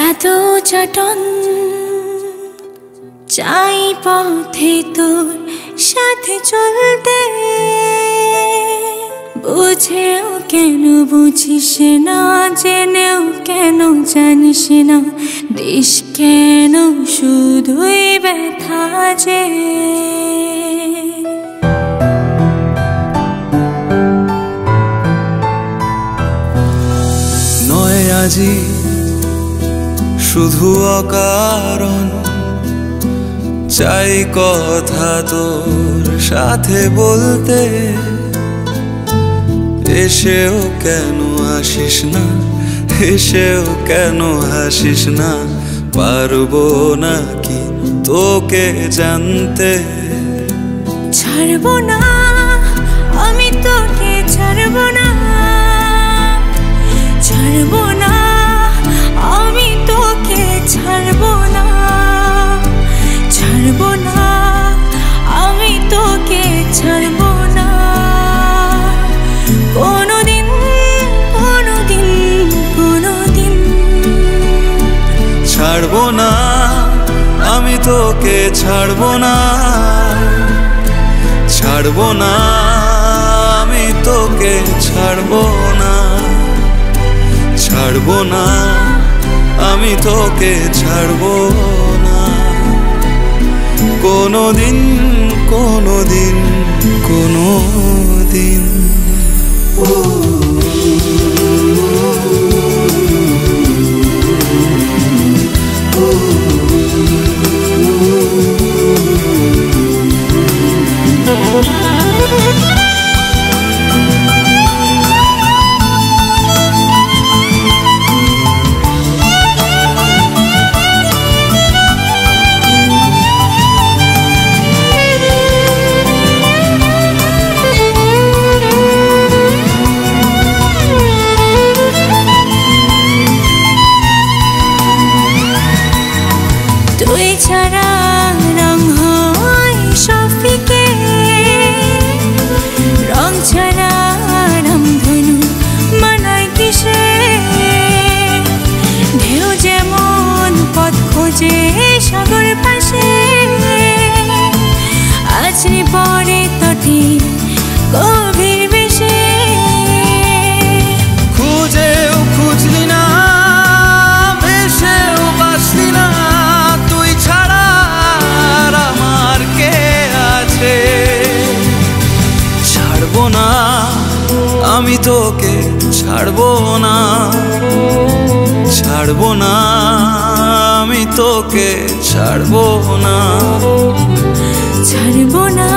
এত চাটন চাই পথে তোর সাথে চলতে, বুঝেও কেন বুঝিস না, জেনেও কেন জানিস না, দিস কেন শুধুই ব্যথা যে। নয় আজি শুধু অকারণ চাই কথা তোর সাথে বলতে, এসেও কেন আসিস না, এসেও কেন হাসিস না, পারবো নাকি তোকে জানতে। ছাড়বো না আমি তোকে, ছাড়বো না, ছাড়বো না আমি তোকে, ছাড়বো না, ছাড়বো না আমি তোকে, ছাড়বো না কোনোদিন, কোনোদিন, কোনোদিন। ছাড়বো না আমি তোকে, ছাড়বো না, ছাড়বো না আমি তোকে, ছাড়বো না, ছাড়বো না আমি তোকে, ছাড়বো না কোনোদিন, কোনোদিন, কোনোদিন। তুই ছাড়া রং হয় সব ফিকে, রং ছাড়া রামধনু মানায় কিসে, ঢেউ যেমন পথ খোঁজে সাগর পাশে, আছড়ে পড়ে তটে গভীর বেশে। খুঁজেও খুঁজলি না, বেশেও বাসলি না, তুই ছাড়া আর আমার কে আছে। ছাড়বো না আমি তোকে, ছাড়বো না, ছাড়বো না আমি তোকে, ছাড়বো না, ছাড়বো না